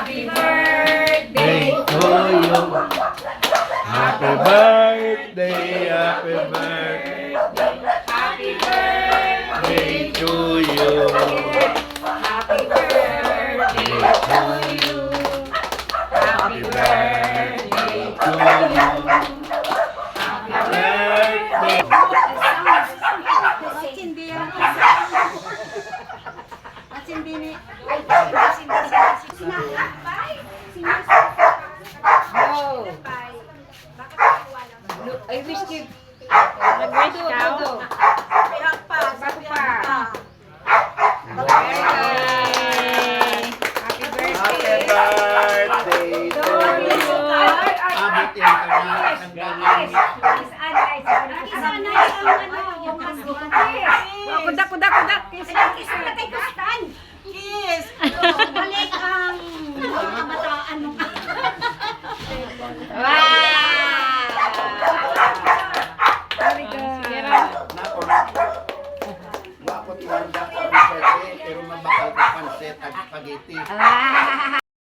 Happy birthday to you. Happy birthday, happy birthday. Happy birthday To you. Happy birthday to you. Happy birthday To you. Happy birthday. Matindi yan. Matindi ni... Go. I wish you. Nag-wish ka. Bago pa. Happy Happy birthday. birthday to you. Abutin ka na ang galing. Kuda. Kiss! Balik ang kamataan mo. Wow! Very good. Nako, wapot lang daw ang sete, pero mabakal ka pansit at spaghetti. Ah!